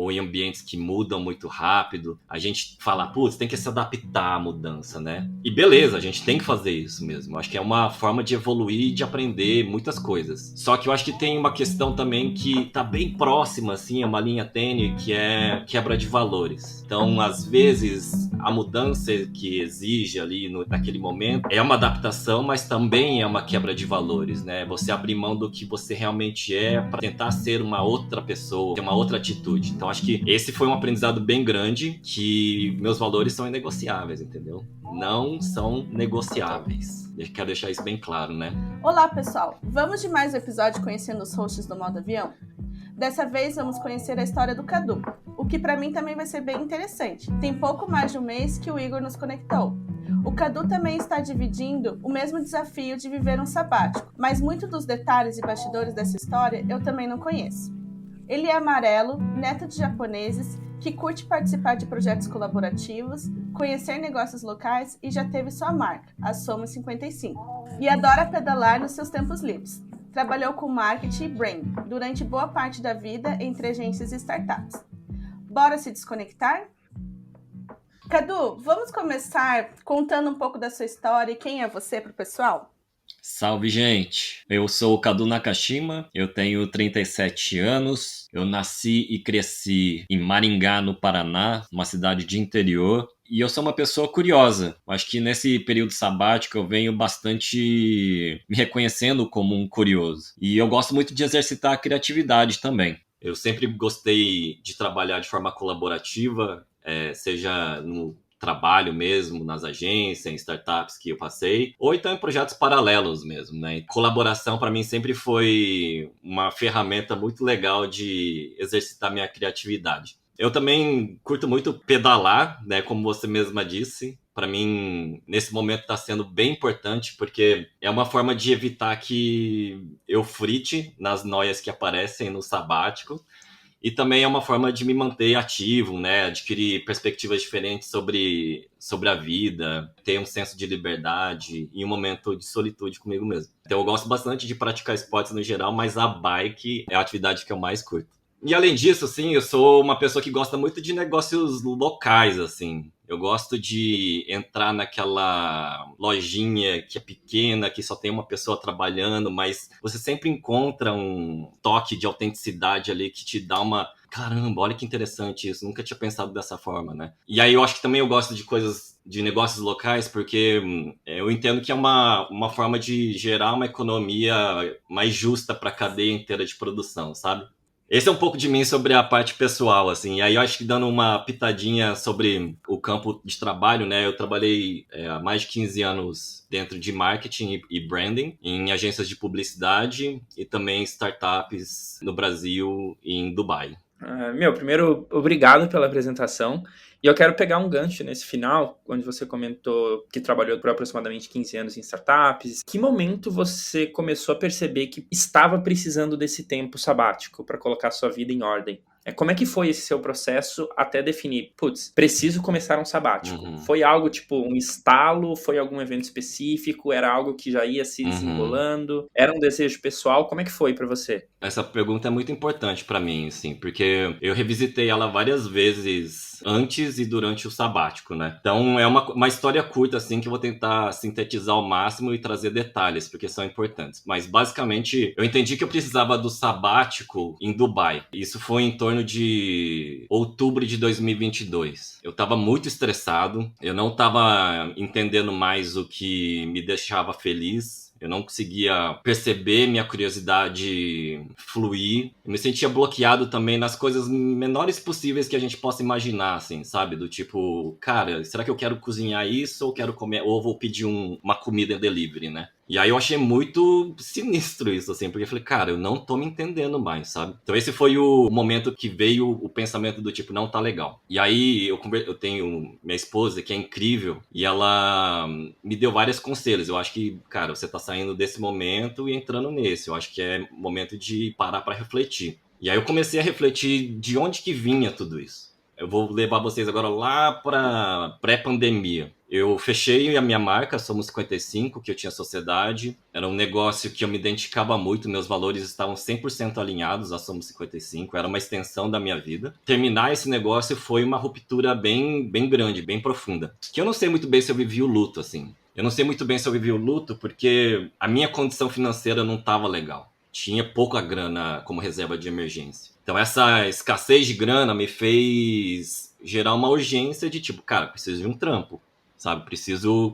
ou em ambientes que mudam muito rápido, a gente fala, putz, tem que se adaptar à mudança, né? E beleza, a gente tem que fazer isso mesmo. Acho que é uma forma de evoluir e de aprender muitas coisas. Só que eu acho que tem uma questão também que tá bem próxima, assim, é uma linha tênue, que é quebra de valores. Então, às vezes, a mudança que exige ali naquele momento é uma adaptação, mas também é uma quebra de valores, né? Você abrir mão do que você realmente é para tentar ser uma outra pessoa, ter uma outra atitude. Então, acho que esse foi um aprendizado bem grande, que meus valores são inegociáveis, entendeu? Não são negociáveis. Eu quero deixar isso bem claro, né? Olá, pessoal! Vamos de mais um episódio conhecendo os hosts do Modo Avião? Dessa vez vamos conhecer a história do Cadu, o que para mim também vai ser bem interessante. Tem pouco mais de um mês que o Igor nos conectou. O Cadu também está dividindo o mesmo desafio de viver um sabático, mas muitos dos detalhes e bastidores dessa história eu também não conheço. Ele é amarelo, neto de japoneses, que curte participar de projetos colaborativos, conhecer negócios locais e já teve sua marca, a Soma 55. E adora pedalar nos seus tempos livres. Trabalhou com marketing e branding durante boa parte da vida entre agências e startups. Bora se desconectar? Cadu, vamos começar contando um pouco da sua história e quem é você para o pessoal? Salve, gente! Eu sou o Cadu Nakashima, eu tenho 37 anos, eu nasci e cresci em Maringá, no Paraná, uma cidade de interior, e eu sou uma pessoa curiosa. Acho que nesse período sabático eu venho bastante me reconhecendo como um curioso. E eu gosto muito de exercitar a criatividade também. Eu sempre gostei de trabalhar de forma colaborativa, seja no trabalho mesmo, nas agências, em startups que eu passei, ou então em projetos paralelos mesmo, né? Colaboração para mim sempre foi uma ferramenta muito legal de exercitar minha criatividade. Eu também curto muito pedalar, né? Como você mesma disse. Para mim, nesse momento está sendo bem importante, porque é uma forma de evitar que eu frite nas noias que aparecem no sabático. E também é uma forma de me manter ativo, né? Adquirir perspectivas diferentes sobre a vida, ter um senso de liberdade e um momento de solitude comigo mesmo. Então eu gosto bastante de praticar esportes no geral, mas a bike é a atividade que eu mais curto. E além disso, assim, eu sou uma pessoa que gosta muito de negócios locais, assim. Eu gosto de entrar naquela lojinha que é pequena, que só tem uma pessoa trabalhando, mas você sempre encontra um toque de autenticidade ali que te dá uma... Caramba, olha que interessante isso, nunca tinha pensado dessa forma, né? E aí eu acho que também eu gosto de coisas, de negócios locais, porque eu entendo que é uma forma de gerar uma economia mais justa para a cadeia inteira de produção, sabe? Esse é um pouco de mim sobre a parte pessoal, assim. E aí eu acho que dando uma pitadinha sobre o campo de trabalho, né? Eu trabalhei há mais de 15 anos dentro de marketing e branding, em agências de publicidade e também startups no Brasil e em Dubai. Primeiro, obrigado pela apresentação. E eu quero pegar um gancho nesse final, onde você comentou que trabalhou por aproximadamente 15 anos em startups. Que momento você começou a perceber que estava precisando desse tempo sabático para colocar sua vida em ordem? Como é que foi esse seu processo até definir, putz, preciso começar um sabático? Uhum. Foi algo tipo um estalo? Foi algum evento específico? Era algo que já ia se desenrolando? Era um desejo pessoal? Como é que foi para você? Essa pergunta é muito importante para mim, assim, porque eu revisitei ela várias vezes antes e durante o sabático, né? Então é uma história curta, assim, que eu vou tentar sintetizar ao máximo e trazer detalhes, porque são importantes. Mas basicamente eu entendi que eu precisava do sabático em Dubai. Isso foi em torno de outubro de 2022. Eu tava muito estressado, eu não tava entendendo mais o que me deixava feliz. Eu não conseguia perceber minha curiosidade fluir. Eu me sentia bloqueado também nas coisas menores possíveis que a gente possa imaginar, assim, sabe? Do tipo, cara, será que eu quero cozinhar isso ou quero comer, ou vou pedir uma comida delivery, né? E aí eu achei muito sinistro isso, assim, porque eu falei, cara, eu não tô me entendendo mais, sabe? Então esse foi o momento que veio o pensamento do tipo, não tá legal. E aí eu tenho minha esposa, que é incrível, e ela me deu vários conselhos. Eu acho que, cara, você tá saindo desse momento e entrando nesse. Eu acho que é momento de parar pra refletir. E aí eu comecei a refletir de onde que vinha tudo isso. Eu vou levar vocês agora lá para pré-pandemia. Eu fechei a minha marca, Somos 55, que eu tinha sociedade. Era um negócio que eu me identificava muito, meus valores estavam 100% alinhados a Somos 55, era uma extensão da minha vida. Terminar esse negócio foi uma ruptura bem grande, bem profunda. Que eu não sei muito bem se eu vivi o luto, assim. Eu não sei muito bem se eu vivi o luto porque a minha condição financeira não estava legal. Tinha pouca grana como reserva de emergência. Então essa escassez de grana me fez gerar uma urgência de tipo, cara, preciso de um trampo, sabe? Preciso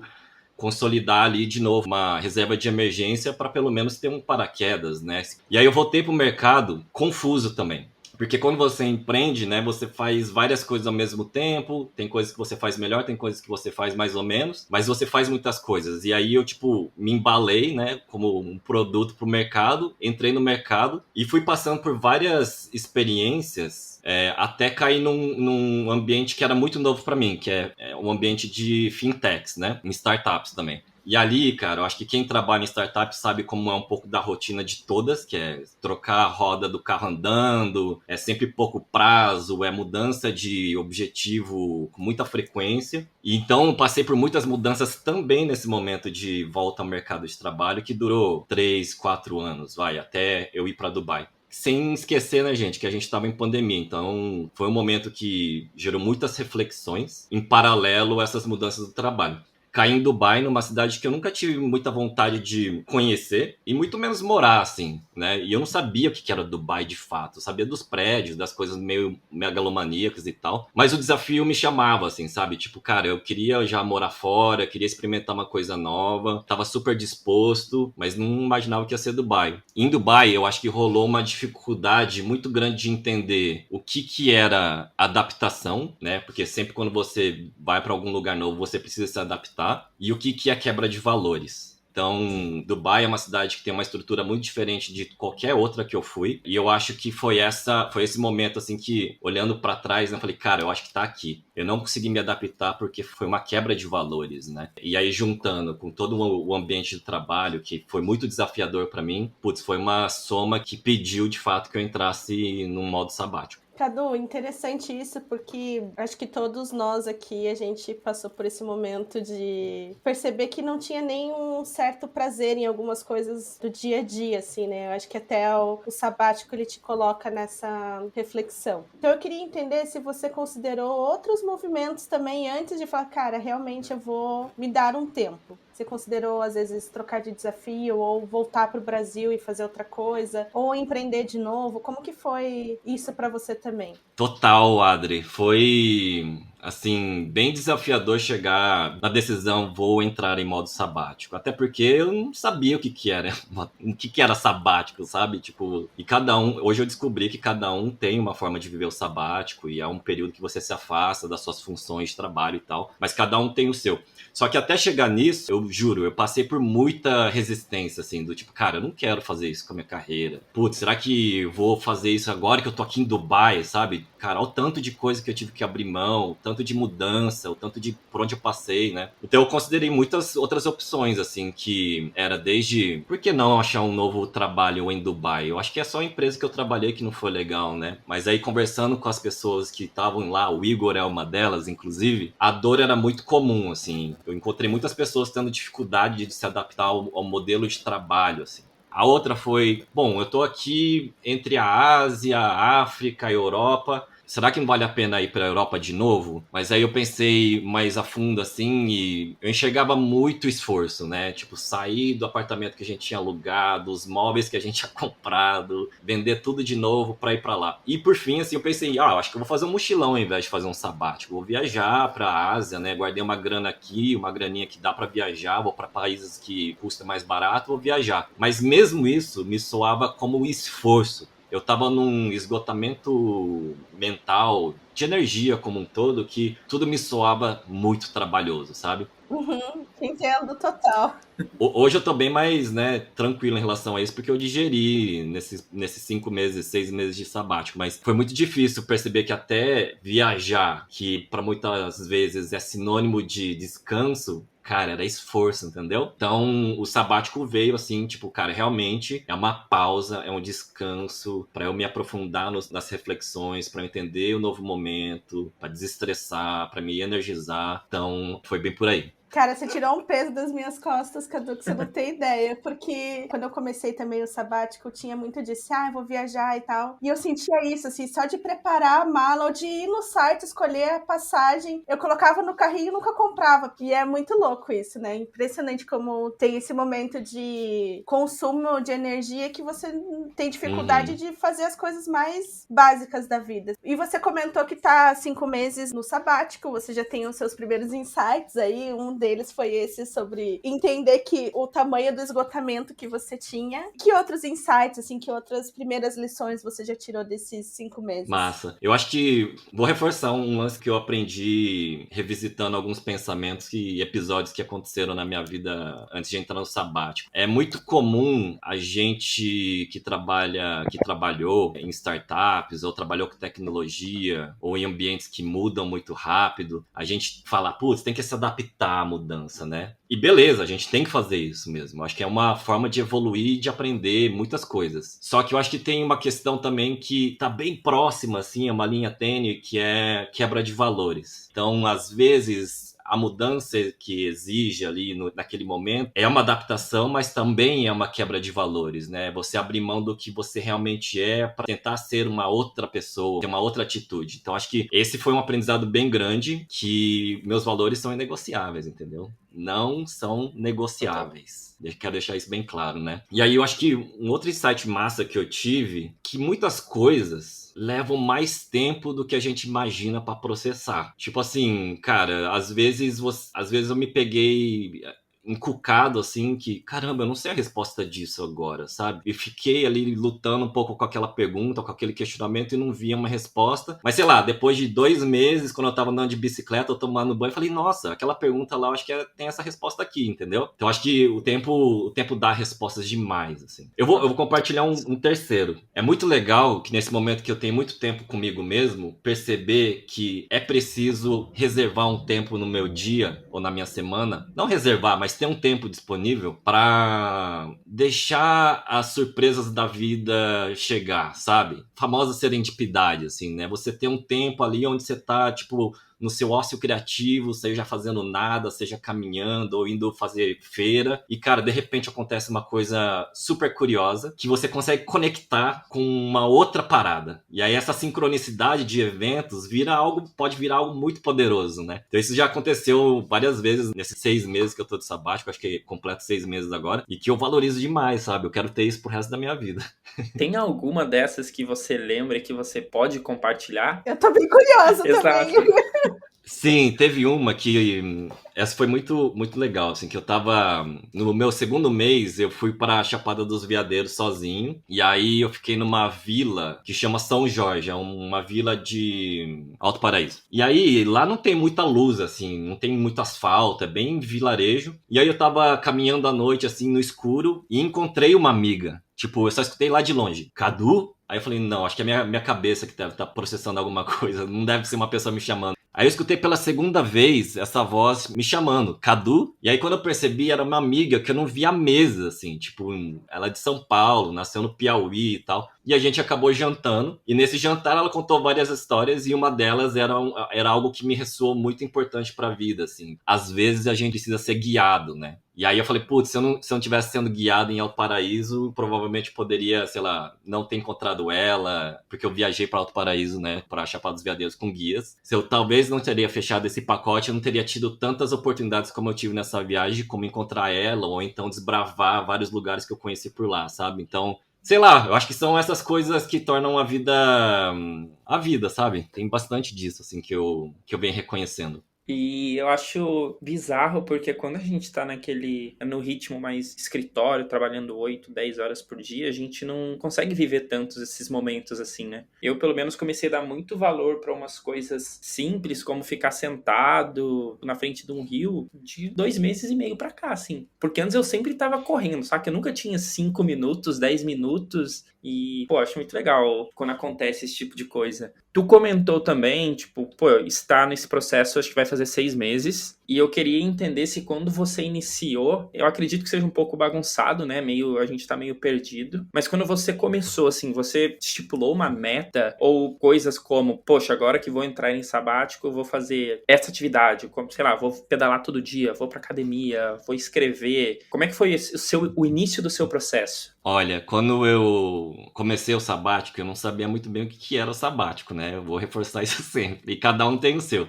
consolidar ali de novo uma reserva de emergência para pelo menos ter um paraquedas, né? E aí eu voltei pro mercado confuso também. Porque quando você empreende, né, você faz várias coisas ao mesmo tempo, tem coisas que você faz melhor, tem coisas que você faz mais ou menos, mas você faz muitas coisas. E aí eu, tipo, me embalei, né, como um produto pro mercado, entrei no mercado e fui passando por várias experiências até cair num ambiente que era muito novo para mim, que é um ambiente de fintechs, né, em startups também. E ali, cara, eu acho que quem trabalha em startup sabe como é um pouco da rotina de todas, que é trocar a roda do carro andando, é sempre pouco prazo, é mudança de objetivo com muita frequência. E então eu passei por muitas mudanças também nesse momento de volta ao mercado de trabalho, que durou 3, 4 anos, até eu ir para Dubai. Sem esquecer, né, gente, que a gente estava em pandemia, então foi um momento que gerou muitas reflexões, em paralelo a essas mudanças do trabalho. Caí em Dubai, numa cidade que eu nunca tive muita vontade de conhecer e muito menos morar, assim, né? E eu não sabia o que era Dubai de fato. Eu sabia dos prédios, das coisas meio megalomaníacas e tal. Mas o desafio me chamava, assim, sabe? Tipo, cara, eu queria já morar fora, queria experimentar uma coisa nova. Tava super disposto, mas não imaginava que ia ser Dubai. Em Dubai, eu acho que rolou uma dificuldade muito grande de entender o que era adaptação, né? Porque sempre quando você vai para algum lugar novo, você precisa se adaptar. E o que é quebra de valores. Então, Dubai é uma cidade que tem uma estrutura muito diferente de qualquer outra que eu fui. E eu acho que foi esse momento, assim, que, olhando para trás, eu falei, cara, eu acho que tá aqui. Eu não consegui me adaptar porque foi uma quebra de valores, né? E aí, juntando com todo o ambiente de trabalho, que foi muito desafiador para mim, putz, foi uma soma que pediu, de fato, que eu entrasse num modo sabático. Cadu, interessante isso, porque acho que todos nós aqui, a gente passou por esse momento de perceber que não tinha nenhum certo prazer em algumas coisas do dia a dia, assim, né? Eu acho que até o sabático, ele te coloca nessa reflexão. Então eu queria entender se você considerou outros movimentos também antes de falar, cara, realmente eu vou me dar um tempo. Você considerou, às vezes, trocar de desafio ou voltar para o Brasil e fazer outra coisa? Ou empreender de novo? Como que foi isso para você também? Total, Adri. Foi, assim, bem desafiador chegar na decisão vou entrar em modo sabático. Até porque eu não sabia o que era, o que era sabático, sabe? Tipo, e cada um... Hoje eu descobri que cada um tem uma forma de viver o sabático e é um período que você se afasta das suas funções de trabalho e tal. Mas cada um tem o seu. Só que até chegar nisso, eu juro, eu passei por muita resistência, assim, do tipo, cara, eu não quero fazer isso com a minha carreira. Putz, será que eu vou fazer isso agora que eu tô aqui em Dubai, sabe? Cara, olha o tanto de coisa que eu tive que abrir mão, o tanto de mudança, o tanto de por onde eu passei, né? Então eu considerei muitas outras opções, assim, que era desde, por que não achar um novo trabalho em Dubai? Eu acho que é só a empresa que eu trabalhei que não foi legal, né? Mas aí conversando com as pessoas que estavam lá, o Igor é uma delas, inclusive, a dor era muito comum, assim. Eu encontrei muitas pessoas tendo dificuldade de se adaptar ao modelo de trabalho, assim. A outra foi, bom, eu tô aqui entre a Ásia, a África, a Europa. Será que não vale a pena ir para a Europa de novo? Mas aí eu pensei mais a fundo assim e eu enxergava muito esforço, né? Tipo, sair do apartamento que a gente tinha alugado, os móveis que a gente tinha comprado, vender tudo de novo para ir para lá. E por fim, assim, eu pensei, eu acho que eu vou fazer um mochilão ao invés de fazer um sabático. Vou viajar para a Ásia, né? Guardei uma grana aqui, uma graninha que dá para viajar, vou para países que custa mais barato, vou viajar. Mas mesmo isso me soava como esforço. Eu tava num esgotamento mental, de energia como um todo, que tudo me soava muito trabalhoso, sabe? Entendo total. Hoje eu tô bem mais, né, tranquilo em relação a isso, porque eu digeri nesses 5 meses, 6 meses de sabático, mas foi muito difícil perceber que até viajar, que para muitas vezes é sinônimo de descanso, cara, era esforço, entendeu? Então, o sabático veio assim, tipo, cara, realmente é uma pausa, é um descanso pra eu me aprofundar nas reflexões, pra eu entender o novo momento, pra desestressar, pra me energizar. Então, foi bem por aí. Cara, você tirou um peso das minhas costas, Cadu, que você não tem ideia. Porque quando eu comecei também o sabático, eu tinha muito disso, eu vou viajar e tal. E eu sentia isso, assim, só de preparar a mala ou de ir no site, escolher a passagem. Eu colocava no carrinho e nunca comprava. E é muito louco isso, né? Impressionante como tem esse momento de consumo de energia que você tem dificuldade de fazer as coisas mais básicas da vida. E você comentou que tá 5 meses no sabático, você já tem os seus primeiros insights aí, um deles foi esse sobre entender que o tamanho do esgotamento que você tinha. Que outros insights, assim, que outras primeiras lições você já tirou desses 5 meses? Massa. Eu acho que vou reforçar um lance que eu aprendi revisitando alguns pensamentos e episódios que aconteceram na minha vida antes de entrar no sabático. É muito comum a gente que trabalhou em startups ou trabalhou com tecnologia ou em ambientes que mudam muito rápido, a gente fala, putz, tem que se adaptar à mudança, né? E beleza, a gente tem que fazer isso mesmo. Acho que é uma forma de evoluir e de aprender muitas coisas. Só que eu acho que tem uma questão também que tá bem próxima, assim, é uma linha tênue, que é quebra de valores. Então, às vezes, a mudança que exige ali naquele momento é uma adaptação, mas também é uma quebra de valores, né? Você abrir mão do que você realmente é para tentar ser uma outra pessoa, ter uma outra atitude. Então, acho que esse foi um aprendizado bem grande, que meus valores são inegociáveis, entendeu? Não são negociáveis. Quero deixar isso bem claro, né? E aí eu acho que um outro insight massa que eu tive, que muitas coisas levam mais tempo do que a gente imagina pra processar. Tipo assim, cara, às vezes eu me peguei encucado, assim, que, caramba, eu não sei a resposta disso agora, sabe? E fiquei ali lutando um pouco com aquela pergunta, com aquele questionamento e não via uma resposta. Mas, sei lá, depois de 2 meses, quando eu tava andando de bicicleta, eu tomando banho, eu falei, nossa, aquela pergunta lá, eu acho que tem essa resposta aqui, entendeu? Então, acho que o tempo dá respostas demais, assim. Eu vou compartilhar um terceiro. É muito legal que nesse momento que eu tenho muito tempo comigo mesmo, perceber que é preciso reservar um tempo no meu dia ou na minha semana. Não reservar, mas ter um tempo disponível para deixar as surpresas da vida chegar, sabe? Famosa serendipidade, assim, né? Você ter um tempo ali onde você tá, tipo, no seu ócio criativo, seja fazendo nada, seja caminhando ou indo fazer feira. E, cara, de repente acontece uma coisa super curiosa que você consegue conectar com uma outra parada. E aí essa sincronicidade de eventos pode virar algo muito poderoso, né? Então isso já aconteceu várias vezes nesses 6 meses que eu tô de sabático, acho que completo 6 meses agora, e que eu valorizo demais, sabe? Eu quero ter isso pro resto da minha vida. Tem alguma dessas que você lembra que você pode compartilhar? Eu tô bem curiosa também. Sim, teve uma que essa foi muito, muito legal, assim, que eu tava no meu segundo mês, eu fui para a Chapada dos Veadeiros sozinho, e aí eu fiquei numa vila que chama São Jorge, é uma vila de Alto Paraíso. E aí lá não tem muita luz, assim, não tem muito asfalto, é bem vilarejo. E aí eu tava caminhando à noite, assim, no escuro, e encontrei uma amiga. Tipo, eu só escutei lá de longe, Cadu? Aí eu falei, não, acho que é minha cabeça que deve estar processando alguma coisa, não deve ser uma pessoa me chamando. Aí eu escutei pela segunda vez essa voz me chamando, Cadu. E aí quando eu percebi, era uma amiga que eu não via há meses, assim. Tipo, ela é de São Paulo, nasceu no Piauí e tal. E a gente acabou jantando. E nesse jantar ela contou várias histórias. E uma delas era algo que me ressoou muito importante pra vida, assim. Às vezes a gente precisa ser guiado, né? E aí eu falei, putz, se eu não tivesse sendo guiado em Alto Paraíso, provavelmente poderia, sei lá, não ter encontrado ela, porque eu viajei para Alto Paraíso, né, para Chapada dos Veadeiros com guias. Se eu talvez não teria fechado esse pacote, eu não teria tido tantas oportunidades como eu tive nessa viagem, como encontrar ela, ou então desbravar vários lugares que eu conheci por lá, sabe? Então, sei lá, eu acho que são essas coisas que tornam a vida, sabe? Tem bastante disso, assim, que eu venho reconhecendo. E eu acho bizarro porque quando a gente tá no ritmo mais escritório, trabalhando 8, 10 horas por dia, a gente não consegue viver tantos esses momentos assim, né? Eu, pelo menos, comecei a dar muito valor pra umas coisas simples, como ficar sentado na frente de um rio de 2 meses e meio pra cá, assim. Porque antes eu sempre tava correndo, sabe? Eu nunca tinha 5 minutos, 10 minutos. E, pô, acho muito legal quando acontece esse tipo de coisa. Tu comentou também, tipo, pô, está nesse processo, acho que vai fazer 6 meses. E eu queria entender se quando você iniciou, eu acredito que seja um pouco bagunçado, né? A gente tá meio perdido. Mas quando você começou, assim, você estipulou uma meta ou coisas como, poxa, agora que vou entrar em sabático, eu vou fazer essa atividade, como, sei lá, vou pedalar todo dia, vou pra academia, vou escrever. Como é que foi o início do seu processo? Olha, quando eu comecei o sabático, eu não sabia muito bem o que era o sabático, né? Eu vou reforçar isso sempre. E cada um tem o seu.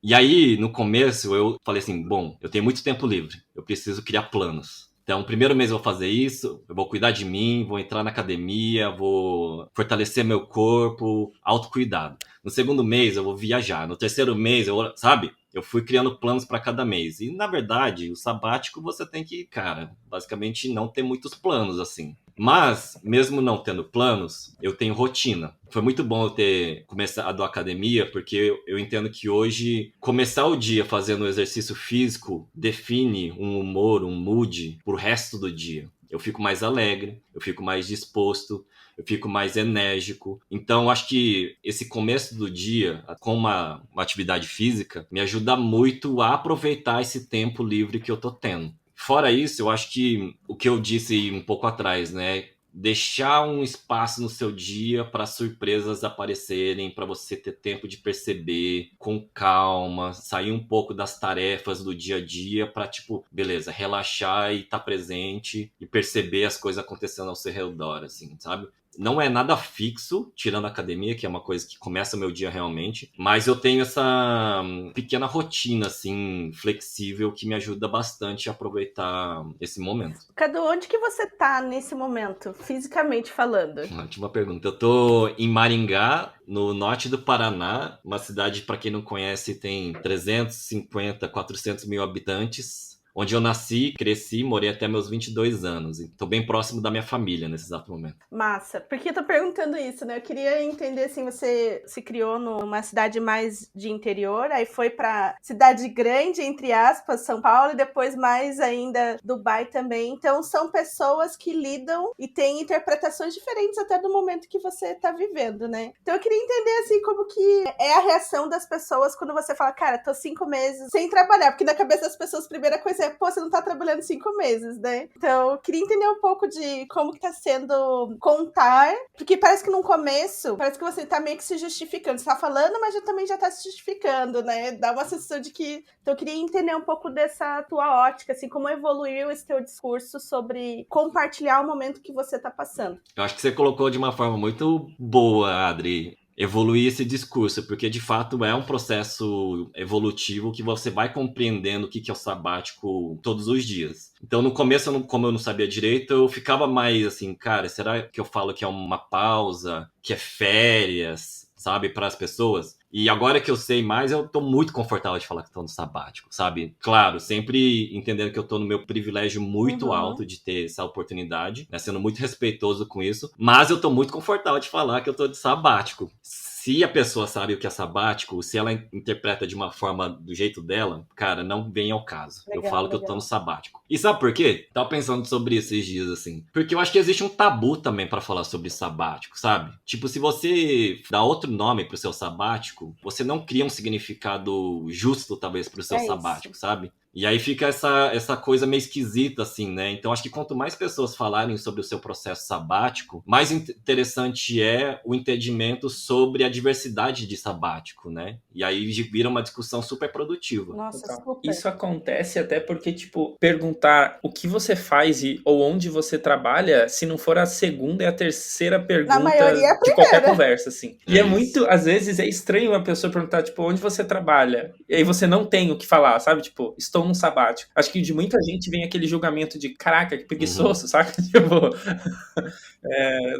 E aí, no começo, eu falei assim, bom, eu tenho muito tempo livre, eu preciso criar planos. Então, primeiro mês eu vou fazer isso, eu vou cuidar de mim, vou entrar na academia, vou fortalecer meu corpo, autocuidado. No segundo mês eu vou viajar, no terceiro mês sabe? Eu fui criando planos para cada mês. E, na verdade, o sabático você tem que, cara, basicamente não ter muitos planos, assim. Mas, mesmo não tendo planos, eu tenho rotina. Foi muito bom eu ter começado a academia, porque eu entendo que hoje começar o dia fazendo exercício físico define um humor, um mood pro resto do dia. Eu fico mais alegre, eu fico mais disposto, eu fico mais enérgico. Então, acho que esse começo do dia com uma atividade física me ajuda muito a aproveitar esse tempo livre que eu tô tendo. Fora isso, eu acho que o que eu disse um pouco atrás, né? Deixar um espaço no seu dia para surpresas aparecerem, para você ter tempo de perceber com calma, sair um pouco das tarefas do dia a dia para, tipo, beleza, relaxar e estar presente e perceber as coisas acontecendo ao seu redor, assim, sabe? Não é nada fixo, tirando a academia, que é uma coisa que começa o meu dia realmente, mas eu tenho essa pequena rotina, assim, flexível, que me ajuda bastante a aproveitar esse momento. Cadu, onde que você tá nesse momento, fisicamente falando? Última pergunta. Eu tô em Maringá, no norte do Paraná, uma cidade, para quem não conhece, tem 350, 400 mil habitantes. Onde eu nasci, cresci, morei até meus 22 anos. Estou bem próximo da minha família nesse exato momento. Massa. Por que eu tô perguntando isso, né? Eu queria entender, assim, você se criou numa cidade mais de interior, aí foi pra cidade grande, entre aspas, São Paulo, e depois mais ainda Dubai também. Então, são pessoas que lidam e têm interpretações diferentes até do momento que você tá vivendo, né? Então, eu queria entender, assim, como que é a reação das pessoas quando você fala, cara, tô 5 meses sem trabalhar, porque na cabeça das pessoas, a primeira coisa é, pô, você não tá trabalhando 5 meses, né? Então, eu queria entender um pouco de como que tá sendo contar, porque parece que no começo, parece que você tá meio que se justificando. Você tá falando, mas também já tá se justificando, né? Dá uma sensação de que... Então, eu queria entender um pouco dessa tua ótica, assim, como evoluiu esse teu discurso sobre compartilhar o momento que você tá passando. Eu acho que você colocou de uma forma muito boa, Adri, evoluir esse discurso, porque de fato é um processo evolutivo que você vai compreendendo o que é o sabático todos os dias. Então, no começo, como eu não sabia direito, eu ficava mais assim, cara, será que eu falo que é uma pausa, que é férias, sabe, para as pessoas? E agora que eu sei mais, eu tô muito confortável de falar que tô no sabático, sabe? Claro, sempre entendendo que eu tô no meu privilégio muito alto de ter essa oportunidade, né? Sendo muito respeitoso com isso, mas eu tô muito confortável de falar que eu tô de sabático. Se a pessoa sabe o que é sabático, se ela interpreta de uma forma do jeito dela, cara, não vem ao caso. Legal, eu falo que eu tô no sabático. E sabe por quê? Tava pensando sobre isso esses dias, assim. Porque eu acho que existe um tabu também pra falar sobre sabático, sabe? Tipo, se você dá outro nome pro seu sabático, você não cria um significado justo, talvez, pro seu sabático, sabe? E aí fica essa coisa meio esquisita, assim, né? Então, acho que quanto mais pessoas falarem sobre o seu processo sabático, mais interessante é o entendimento sobre a diversidade de sabático, né? E aí vira uma discussão super produtiva. Nossa, super. Isso acontece até porque, tipo, perguntar o que você faz ou onde você trabalha, se não for a segunda e a terceira pergunta de qualquer conversa, assim. E é muito, às vezes, é estranho a pessoa perguntar, tipo, onde você trabalha? E aí você não tem o que falar, sabe? Tipo, estou num sabático. Acho que de muita gente vem aquele julgamento de, caraca, que preguiçoso, saca? Tipo,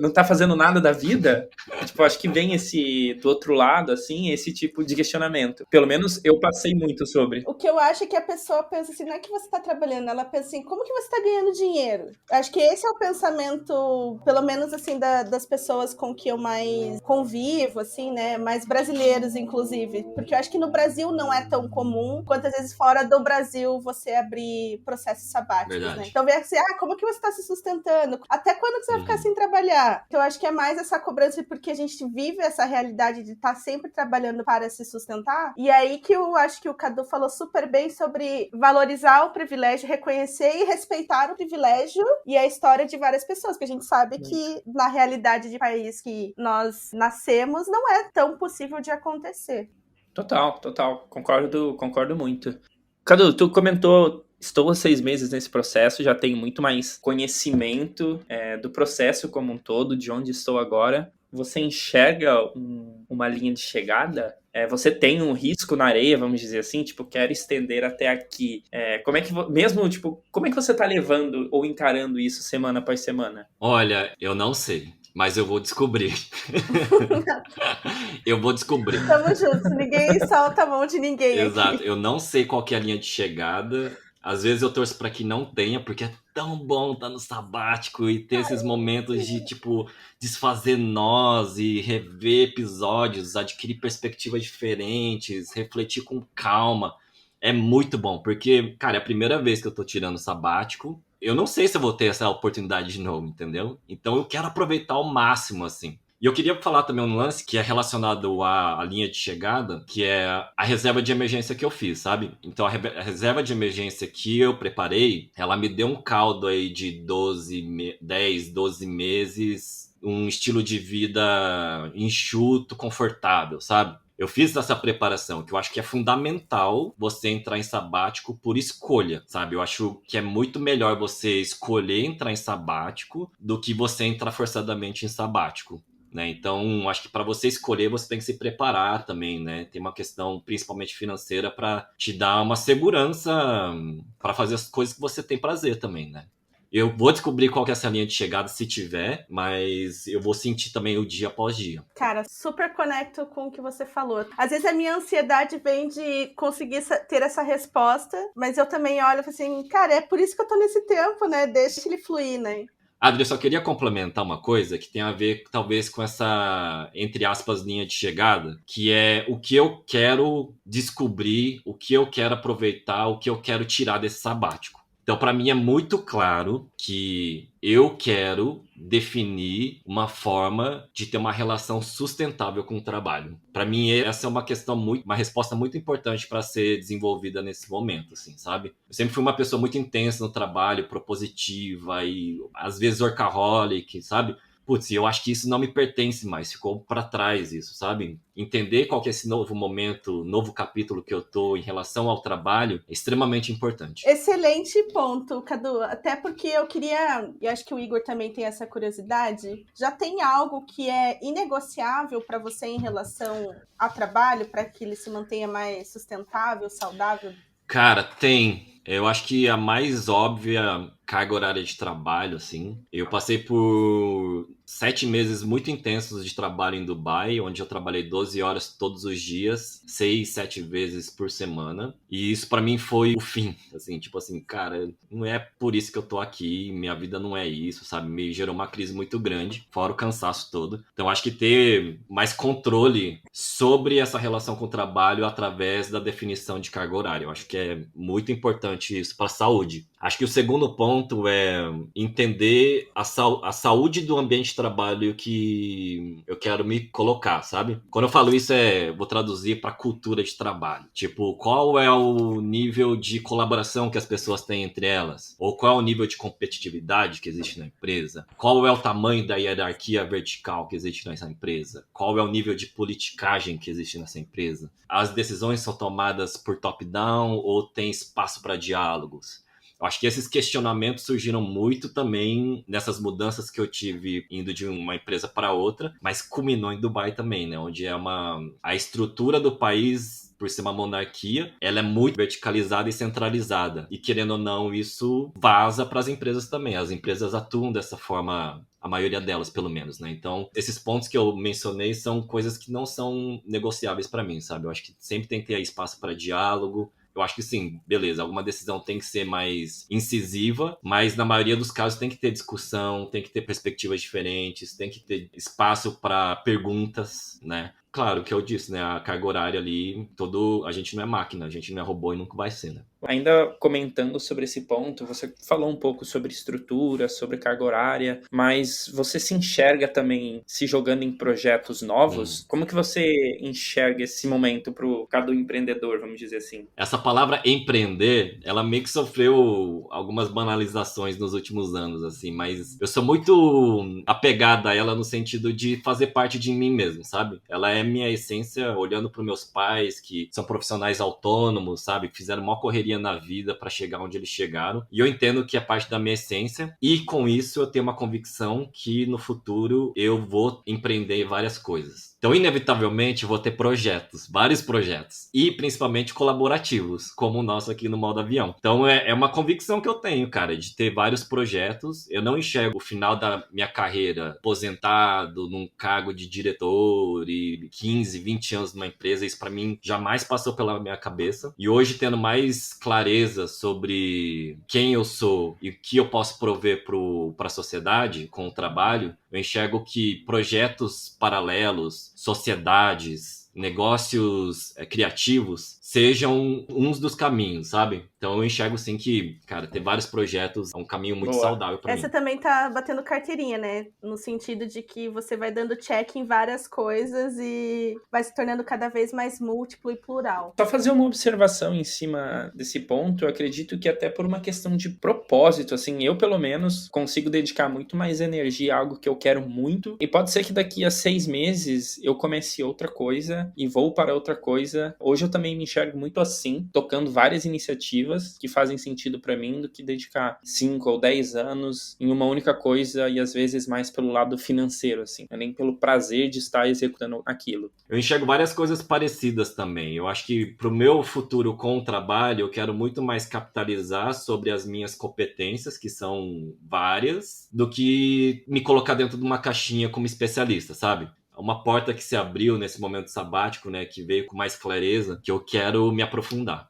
não tá fazendo nada da vida. Tipo, acho que vem do outro lado, assim, esse tipo de questionamento. Pelo menos eu passei muito sobre. O que eu acho é que a pessoa pensa assim, não é que você tá trabalhando, ela pensa assim, como que você tá ganhando dinheiro? Acho que esse é o pensamento, pelo menos assim, das pessoas com que eu mais convivo, assim, né, mais brasileiros, inclusive. Porque eu acho que no Brasil não é tão comum, quanto às vezes fora do Brasil Brasil você abrir processos sabáticos, Verdade. né? Então vem assim, como que você está se sustentando? Até quando que você vai ficar sem trabalhar? Então eu acho que é mais essa cobrança, porque a gente vive essa realidade de estar sempre trabalhando para se sustentar. E aí que eu acho que o Cadu falou super bem sobre valorizar o privilégio, reconhecer e respeitar o privilégio e a história de várias pessoas, porque a gente sabe que na realidade de país que nós nascemos não é tão possível de acontecer. Total. Concordo muito. Cadu, tu comentou, estou há 6 meses nesse processo, já tenho muito mais conhecimento do processo como um todo, de onde estou agora. Você enxerga uma linha de chegada? Você tem um risco na areia, vamos dizer assim, tipo, quero estender até aqui. Como é que como é que você tá levando ou encarando isso semana após semana? Olha, eu não sei, mas eu vou descobrir. Eu vou descobrir. Tamo juntos, ninguém solta a mão de ninguém Exato, aqui. eu não sei qual que é a linha de chegada. Às vezes eu torço pra que não tenha, porque é tão bom estar no sabático e ter esses momentos de, tipo, desfazer nós e rever episódios, adquirir perspectivas diferentes, refletir com calma. É muito bom, porque, cara, é a primeira vez que eu tô tirando sabático. Eu não sei se eu vou ter essa oportunidade de novo, entendeu? Então eu quero aproveitar ao máximo, assim. E eu queria falar também um lance que é relacionado à linha de chegada, que é a reserva de emergência que eu fiz, sabe? Então a reserva de emergência que eu preparei, ela me deu um caldo aí de 10, 12 meses, um estilo de vida enxuto, confortável, sabe? Eu fiz essa preparação, que eu acho que é fundamental você entrar em sabático por escolha, sabe? Eu acho que é muito melhor você escolher entrar em sabático do que você entrar forçadamente em sabático. Né? Então, acho que para você escolher, você tem que se preparar também, né? Tem uma questão principalmente financeira para te dar uma segurança para fazer as coisas que você tem prazer também, né? Eu vou descobrir qual que é essa linha de chegada, se tiver, mas eu vou sentir também o dia após dia. Cara, super conecto com o que você falou. Às vezes a minha ansiedade vem de conseguir ter essa resposta, mas eu também olho e falo assim, cara, é por isso que eu tô nesse tempo, né? Deixa ele fluir, né? Adri, eu só queria complementar uma coisa que tem a ver, talvez, com essa, entre aspas, linha de chegada, que é o que eu quero descobrir, o que eu quero aproveitar, o que eu quero tirar desse sabático. Então, para mim, é muito claro que eu quero definir uma forma de ter uma relação sustentável com o trabalho. Para mim, essa é uma resposta muito importante para ser desenvolvida nesse momento, assim, sabe? Eu sempre fui uma pessoa muito intensa no trabalho, propositiva e às vezes workaholic, sabe? Putz, eu acho que isso não me pertence mais, ficou para trás isso, sabe? Entender qual que é esse novo momento, novo capítulo que eu tô em relação ao trabalho é extremamente importante. Excelente ponto, Cadu. Até porque eu queria, e acho que o Igor também tem essa curiosidade, já tem algo que é inegociável para você em relação ao trabalho, para que ele se mantenha mais sustentável, saudável? Cara, tem. Eu acho que a mais óbvia carga horária de trabalho, assim. Eu passei por 7 meses muito intensos de trabalho em Dubai, onde eu trabalhei 12 horas todos os dias, 6, 7 vezes por semana. E isso pra mim foi o fim, assim, tipo assim, cara, não é por isso que eu tô aqui, minha vida não é isso, sabe? Me gerou uma crise muito grande, fora o cansaço todo. Então acho que ter mais controle sobre essa relação com o trabalho através da definição de carga horária. Eu acho que é muito importante isso para a saúde. Acho que o segundo ponto é entender a saúde do ambiente de trabalho que eu quero me colocar, sabe? Quando eu falo isso, vou traduzir para cultura de trabalho. Tipo, qual é o nível de colaboração que as pessoas têm entre elas? Ou qual é o nível de competitividade que existe na empresa? Qual é o tamanho da hierarquia vertical que existe nessa empresa? Qual é o nível de politicagem que existe nessa empresa? As decisões são tomadas por top-down ou tem espaço para diálogos? Eu acho que esses questionamentos surgiram muito também nessas mudanças que eu tive indo de uma empresa para outra, mas culminou em Dubai também, né? Onde a estrutura do país, por ser uma monarquia, ela é muito verticalizada e centralizada. E querendo ou não, isso vaza para as empresas também. As empresas atuam dessa forma, a maioria delas, pelo menos, né? Então, esses pontos que eu mencionei são coisas que não são negociáveis para mim, sabe? Eu acho que sempre tem que ter espaço para diálogo. Eu acho que sim, beleza, alguma decisão tem que ser mais incisiva, mas na maioria dos casos tem que ter discussão, tem que ter perspectivas diferentes, tem que ter espaço para perguntas, né? Claro, que eu disse, né? A carga horária ali, a gente não é máquina, a gente não é robô e nunca vai ser, né? Ainda comentando sobre esse ponto, você falou um pouco sobre estrutura, sobre carga horária, mas você se enxerga também se jogando em projetos novos? Como que você enxerga esse momento pro cada empreendedor, vamos dizer assim? Essa palavra empreender, ela meio que sofreu algumas banalizações nos últimos anos, assim, mas eu sou muito apegado a ela no sentido de fazer parte de mim mesmo, sabe? Ela é minha essência, olhando para meus pais, que são profissionais autônomos, sabe? Que fizeram uma correria na vida para chegar onde eles chegaram. E eu entendo que é parte da minha essência. E com isso eu tenho uma convicção que no futuro eu vou empreender várias coisas. Então, inevitavelmente, vou ter projetos, vários projetos, e principalmente colaborativos, como o nosso aqui no Modo Avião. Então, é uma convicção que eu tenho, cara, de ter vários projetos. Eu não enxergo o final da minha carreira aposentado num cargo de diretor e 15, 20 anos numa empresa. Isso, pra mim, jamais passou pela minha cabeça. E hoje, tendo mais clareza sobre quem eu sou e o que eu posso prover para a sociedade com o trabalho, eu enxergo que projetos paralelos, sociedades, negócios criativos sejam uns dos caminhos, sabe? Então eu enxergo sim que, cara, ter vários projetos é um caminho muito saudável pra mim. Essa também tá batendo carteirinha, né? No sentido de que você vai dando check em várias coisas e vai se tornando cada vez mais múltiplo e plural. Só fazer uma observação em cima desse ponto, eu acredito que até por uma questão de propósito, assim, eu pelo menos consigo dedicar muito mais energia a algo que eu quero muito, e pode ser que daqui a 6 meses eu comece outra coisa e vou para outra coisa. Hoje eu também me enxergo muito assim, tocando várias iniciativas que fazem sentido para mim, do que dedicar 5 ou 10 anos em uma única coisa, e às vezes mais pelo lado financeiro, assim, nem pelo prazer de estar executando aquilo. Eu enxergo várias coisas parecidas também. Eu acho que pro meu futuro com o trabalho, eu quero muito mais capitalizar sobre as minhas competências, que são várias, do que me colocar dentro de uma caixinha como especialista, sabe? Uma porta que se abriu nesse momento sabático, né, que veio com mais clareza, que eu quero me aprofundar.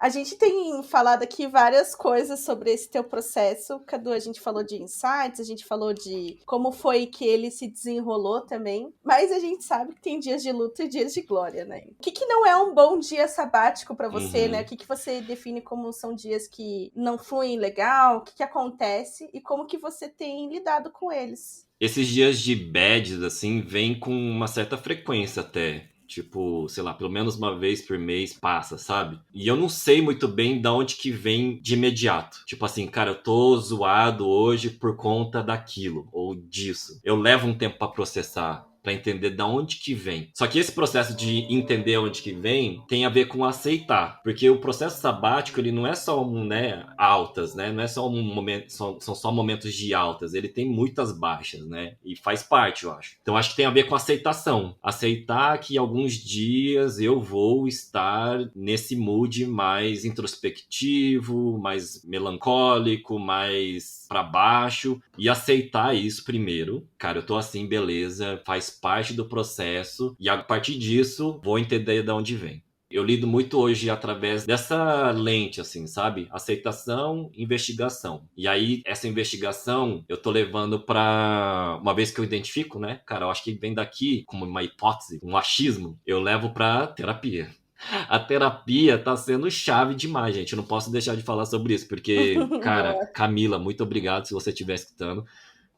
A gente tem falado aqui várias coisas sobre esse teu processo, Cadu. A gente falou de insights, a gente falou de como foi que ele se desenrolou também, mas a gente sabe que tem dias de luta e dias de glória, né? O que não é um bom dia sabático pra você, né? O que você define como são dias que não fluem legal? O que acontece e como que você tem lidado com eles? Esses dias de bads, assim, vêm com uma certa frequência até. Tipo, sei lá, pelo menos uma vez por mês passa, sabe? E eu não sei muito bem da onde que vem de imediato. Tipo assim, cara, eu tô zoado hoje por conta daquilo ou disso. Eu levo um tempo pra processar, pra entender da onde que vem. Só que esse processo de entender onde que vem tem a ver com aceitar, porque o processo sabático, ele não é só altas, né? Não é só um momento, são só momentos de altas, ele tem muitas baixas, né? E faz parte, eu acho. Então acho que tem a ver com aceitação. Aceitar que alguns dias eu vou estar nesse mood mais introspectivo, mais melancólico, mais pra baixo, e aceitar isso primeiro. Cara, eu tô assim, beleza, faz parte do processo, e a partir disso vou entender de onde vem. Eu lido muito hoje através dessa lente, assim, sabe? Aceitação, investigação. E aí, essa investigação, eu tô levando pra... Uma vez que eu identifico, né? Cara, eu acho que vem daqui, como uma hipótese, um achismo, eu levo pra terapia. A terapia tá sendo chave demais, gente. Eu não posso deixar de falar sobre isso, porque, cara, Camila, muito obrigado se você estiver escutando,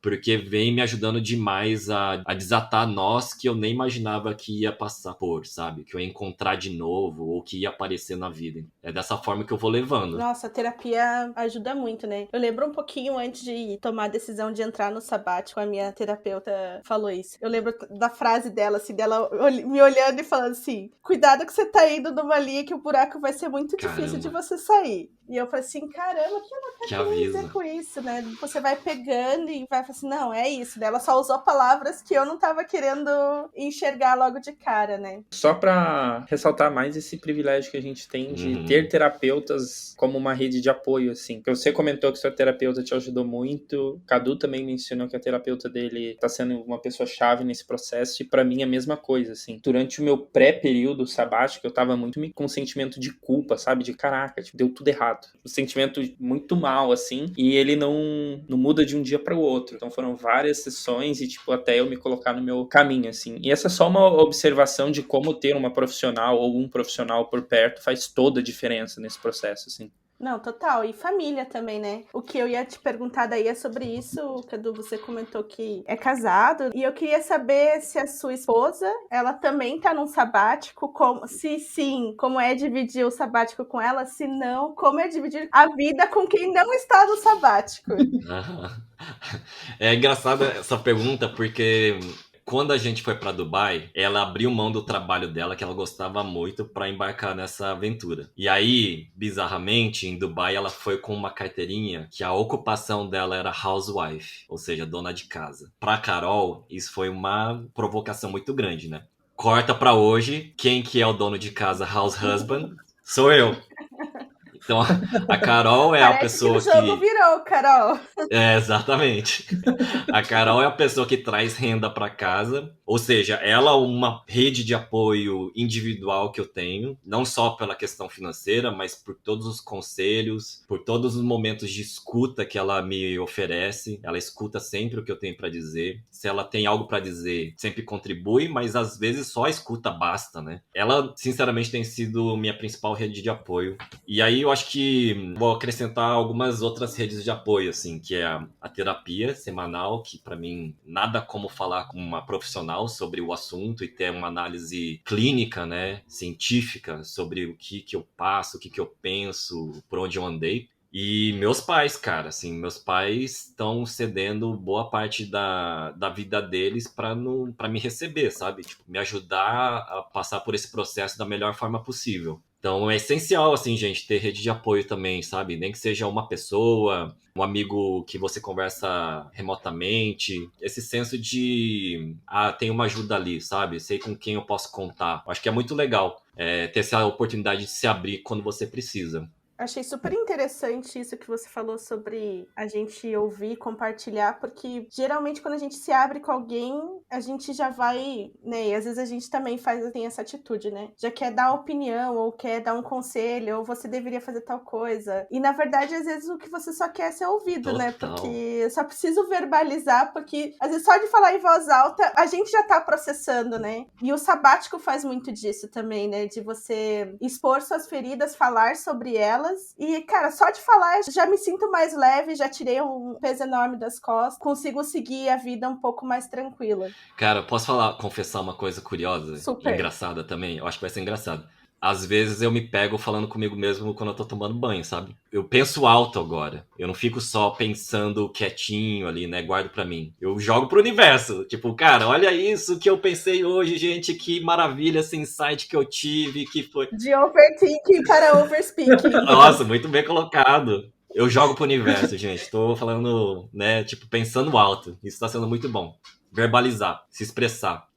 porque vem me ajudando demais a desatar nós que eu nem imaginava que ia passar por, sabe? Que eu ia encontrar de novo ou que ia aparecer na vida. É dessa forma que eu vou levando. Nossa, a terapia ajuda muito, né? Eu lembro um pouquinho antes de tomar a decisão de entrar no sabático, a minha terapeuta falou isso. Eu lembro da frase dela, assim, dela me olhando e falando assim, cuidado que você tá indo numa linha que o buraco vai ser muito difícil de você sair. E eu falei assim, caramba, o que ela tá querendo dizer com isso, né? Você vai pegando e vai assim, não, é isso. Ela só usou palavras que eu não tava querendo enxergar logo de cara, né? Só pra ressaltar mais esse privilégio que a gente tem de ter terapeutas como uma rede de apoio, assim. Você comentou que sua terapeuta te ajudou muito, Cadu também mencionou que a terapeuta dele tá sendo uma pessoa chave nesse processo, e pra mim é a mesma coisa, assim. Durante o meu pré-período sabático, eu tava muito com um sentimento de culpa, sabe? De caraca, tipo, deu tudo errado. chato, um sentimento muito mal, assim, e ele não muda de um dia para o outro. Então foram várias sessões e, tipo, até eu me colocar no meu caminho, assim. E essa é só uma observação de como ter uma profissional ou um profissional por perto faz toda a diferença nesse processo, assim. Não, total. E família também, né? O que eu ia te perguntar daí é sobre isso, Cadu, você comentou que é casado, e eu queria saber se a sua esposa, ela também tá num sabático, se sim, como é dividir o sabático com ela, se não, como é dividir a vida com quem não está no sabático. É engraçada essa pergunta porque quando a gente foi para Dubai, ela abriu mão do trabalho dela, que ela gostava muito, para embarcar nessa aventura. E aí, bizarramente, em Dubai, ela foi com uma carteirinha que a ocupação dela era housewife, ou seja, dona de casa. Pra Carol, isso foi uma provocação muito grande, né? Corta pra hoje, quem que é o dono de casa, house husband? Sou eu. Então, a Carol é a Parece que o pessoa jogo que... virou, Carol. É, exatamente. A Carol é a pessoa que traz renda para casa, ou seja, ela é uma rede de apoio individual que eu tenho, não só pela questão financeira, mas por todos os conselhos, por todos os momentos de escuta que ela me oferece. Ela escuta sempre o que eu tenho para dizer. Se ela tem algo para dizer, sempre contribui, mas às vezes só a escuta basta, né? Ela, sinceramente, tem sido minha principal rede de apoio. E aí eu acho que vou acrescentar algumas outras redes de apoio, assim, que é a terapia semanal, que para mim nada como falar com uma profissional sobre o assunto e ter uma análise clínica, né, científica sobre o que eu passo, o que eu penso, por onde eu andei. E meus pais, cara, assim, meus pais estão cedendo boa parte da vida deles para me receber, sabe? Tipo, me ajudar a passar por esse processo da melhor forma possível. Então é essencial, assim, gente, ter rede de apoio também, sabe? Nem que seja uma pessoa, um amigo que você conversa remotamente. Esse senso de, tem uma ajuda ali, sabe? Sei com quem eu posso contar. Acho que é muito legal ter essa oportunidade de se abrir quando você precisa. Achei super interessante isso que você falou sobre a gente ouvir e compartilhar, porque geralmente quando a gente se abre com alguém, a gente já vai, né? E às vezes a gente também tem essa atitude, né? Já quer dar opinião, ou quer dar um conselho, ou você deveria fazer tal coisa. E na verdade, às vezes o que você só quer é ser ouvido, Total. né? Porque eu só preciso verbalizar, porque às vezes só de falar em voz alta, a gente já tá processando, né? E o sabático faz muito disso também, né? De você expor suas feridas, falar sobre elas. E, cara, só de falar, eu já me sinto mais leve, já tirei um peso enorme das costas, consigo seguir a vida um pouco mais tranquila. Cara, posso confessar uma coisa curiosa e Super. engraçada também? Eu acho que vai ser engraçado. Às vezes eu me pego falando comigo mesmo quando eu tô tomando banho, sabe? Eu penso alto agora. Eu não fico só pensando quietinho ali, né? Guardo pra mim. Eu jogo pro universo. Tipo, cara, olha isso que eu pensei hoje, gente. Que maravilha esse insight que eu tive, que foi... De overthinking para overspeaking. Nossa, muito bem colocado. Eu jogo pro universo, gente. Tô falando, né? Tipo, pensando alto. Isso tá sendo muito bom. Verbalizar, se expressar.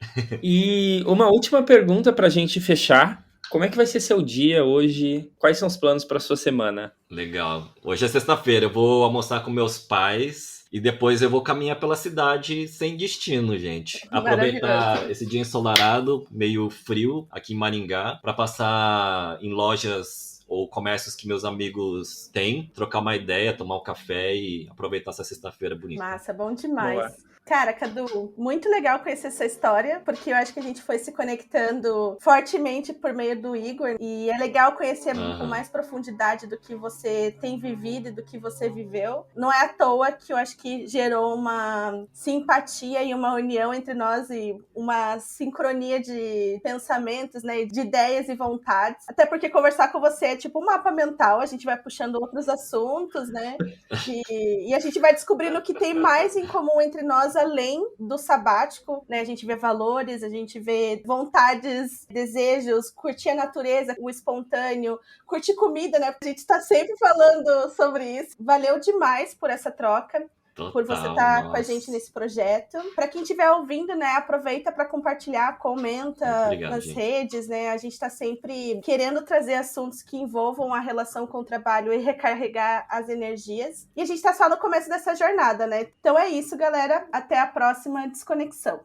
E uma última pergunta pra gente fechar. Como é que vai ser seu dia hoje? Quais são os planos para sua semana? Legal. Hoje é sexta-feira, eu vou almoçar com meus pais e depois eu vou caminhar pela cidade sem destino, gente. Aproveitar esse dia ensolarado, meio frio aqui em Maringá, para passar em lojas ou comércios que meus amigos têm, trocar uma ideia, tomar um café e aproveitar essa sexta-feira bonita. Massa, bom demais. Boa. Cara, Cadu, muito legal conhecer essa história, porque eu acho que a gente foi se conectando fortemente por meio do Igor, e é legal conhecer com mais profundidade do que você tem vivido e do que você viveu. Não é à toa que eu acho que gerou uma simpatia e uma união entre nós e uma sincronia de pensamentos, né, de ideias e vontades. Até porque conversar com você é tipo um mapa mental, a gente vai puxando outros assuntos, né, e a gente vai descobrindo que tem mais em comum entre nós além do sabático, né? A gente vê valores, a gente vê vontades, desejos, curtir a natureza, o espontâneo, curtir comida, né? A gente tá sempre falando sobre isso. Valeu demais por essa troca. Total, por você estar com a gente nesse projeto. Para quem estiver ouvindo, né, aproveita para compartilhar, comenta nas redes, né? A gente está sempre querendo trazer assuntos que envolvam a relação com o trabalho e recarregar as energias. E a gente está só no começo dessa jornada, né? Então é isso, galera. Até a próxima Desconexão.